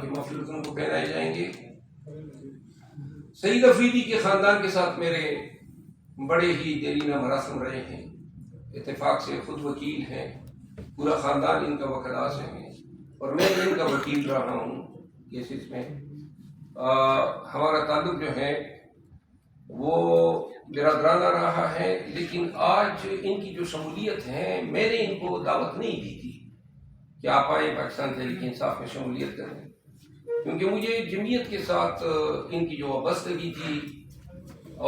کی مغفرتوں کو پہنائے جائیں گے۔ سعید افریدی کے خاندان کے ساتھ میرے بڑے ہی دیرینہ مراسم رہے ہیں، اتفاق سے خود وکیل ہیں، پورا خاندان ان کا وکلا سے ہے اور میں ان کا وکیل رہا ہوں کیسز میں۔ ہمارا تعلق جو ہے وہ برادرانہ رہا ہے، لیکن آج ان کی جو شمولیت ہے میں نے ان کو دعوت نہیں دی تھی کہ آپ آئیں پاکستان تحریک انصاف میں شمولیت کریں، کیونکہ مجھے جمعیت کے ساتھ ان کی جو وابستگی تھی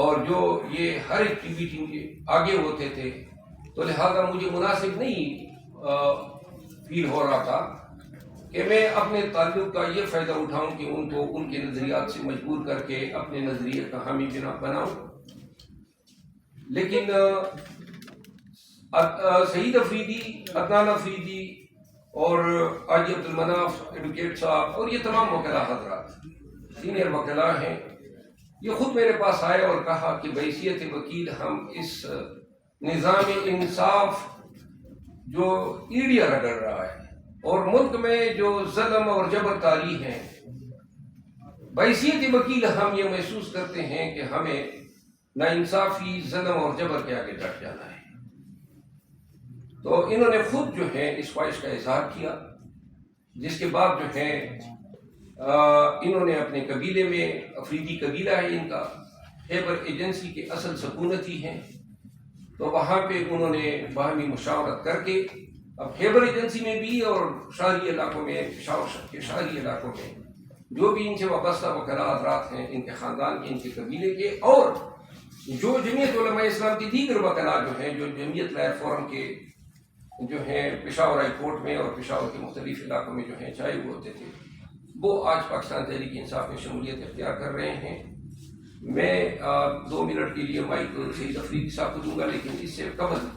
اور جو یہ ہر ایکٹیویٹی مجھے آگے ہوتے تھے، تو لہذا مجھے مناسب نہیں فیل ہو رہا تھا کہ میں اپنے تعلق کا یہ فائدہ اٹھاؤں کہ ان کو ان کے نظریات سے مجبور کر کے اپنے نظریے کا حامی بناؤں۔ لیکن سعید افریدی، عدنان افریدی اور حاجی عبدالمناف ایڈوکیٹ صاحب اور یہ تمام وکلاء حضرات سینئر وکلاء ہیں، یہ خود میرے پاس آئے اور کہا کہ بحیثیت وکیل ہم اس نظام انصاف جو ایڑیاں رگڑ رہا ہے اور ملک میں جو ظلم اور جبر طاری ہے، بحیثیت وکیل ہم یہ محسوس کرتے ہیں کہ ہمیں ناانصافی، ظلم اور جبر کے آگے ڈٹ جانا ہے۔ تو انہوں نے خود جو ہے اس خواہش کا اظہار کیا، جس کے بعد جو ہے انہوں نے اپنے قبیلے میں، افریدی قبیلہ ہے ان کا، خیبر ایجنسی کے اصل سکونتی ہیں، تو وہاں پہ انہوں نے باہمی مشاورت کر کے اب خیبر ایجنسی میں بھی اور شہری علاقوں میں، پشاور کے شہری علاقوں میں جو بھی ان سے وابستہ وکلاء حضرات ہیں، ان کے خاندان کے، ان کے قبیلے کے، اور جو جمعیت علماء اسلام کی دیگر وکلاء جو ہیں، جو جمعیت لائر فورم کے جو ہیں پشاور ہائی کورٹ میں اور پشاور کے مختلف علاقوں میں جو ہیں چاہے وہ ہوتے تھے، وہ آج پاکستان تحریک انصاف میں شمولیت اختیار کر رہے ہیں۔ میں 2 منٹ کے لیے مائک سعید افریدی صاحب کو دوں گا، لیکن اس سے قبل